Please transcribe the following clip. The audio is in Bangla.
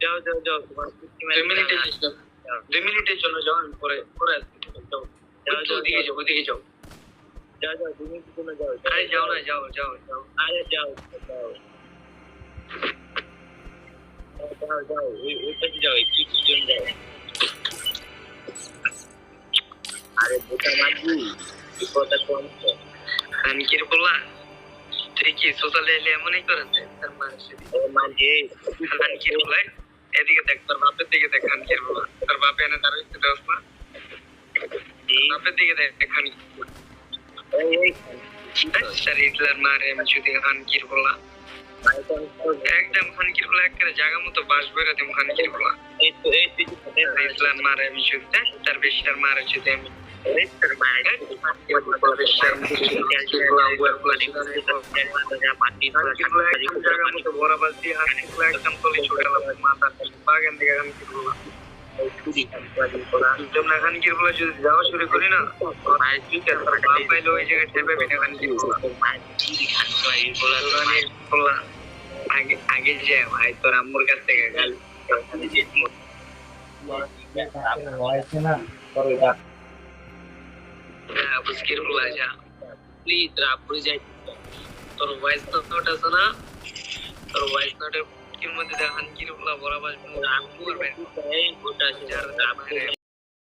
যাও যাও যাও তোমার 2 মিনিটের জন্য যাও, আমি পরে পরে আসছি। যাও যাও যাও, ওদিকে যাও, ওদিকে যাও, যাও যাও, 2 মিনিটের জন্য যাও। আরে যাও না, যাও যাও যাও, আরে যাও যাও যাও যাও, ওই পাশে যাও, একটু জন্য যাও। আরে বোকা মাঝি, কথা কম তো। খানকির বলা তুই কি সোশ্যাল এলে এমনই করেছে তার মানুষের মাঝে খানকির বলে। এদিকে দেখ, তোর বাপের দিকে দেখ, খানকির বলা তোর বাপে এনে তার হচ্ছে দোষ না, বাপের দিকে দেখ খানকির ইসলার মারে আমি যদি খানকির বলা একদম খানকির বলা একটা জায়গা মতো বাস বেড়ে দেব খানকির বলা ইসলাম মারে আমি যদি তার বেশি আর মারে যদি আমি যাওয়া শুরু করি না, পাইলে ওই জায়গায় টেপে আগে আগে যে ভাই তোর আম্মুর কাছ থেকে গালি বুঝকির বলা যা প্লিজ রাপুরে যাই। তোর ভয়েস নোট আছে না, তোর ভয়েস নোটের মধ্যে দেখান কি বলা বরাবর আম্মু করবে এই গোটা যার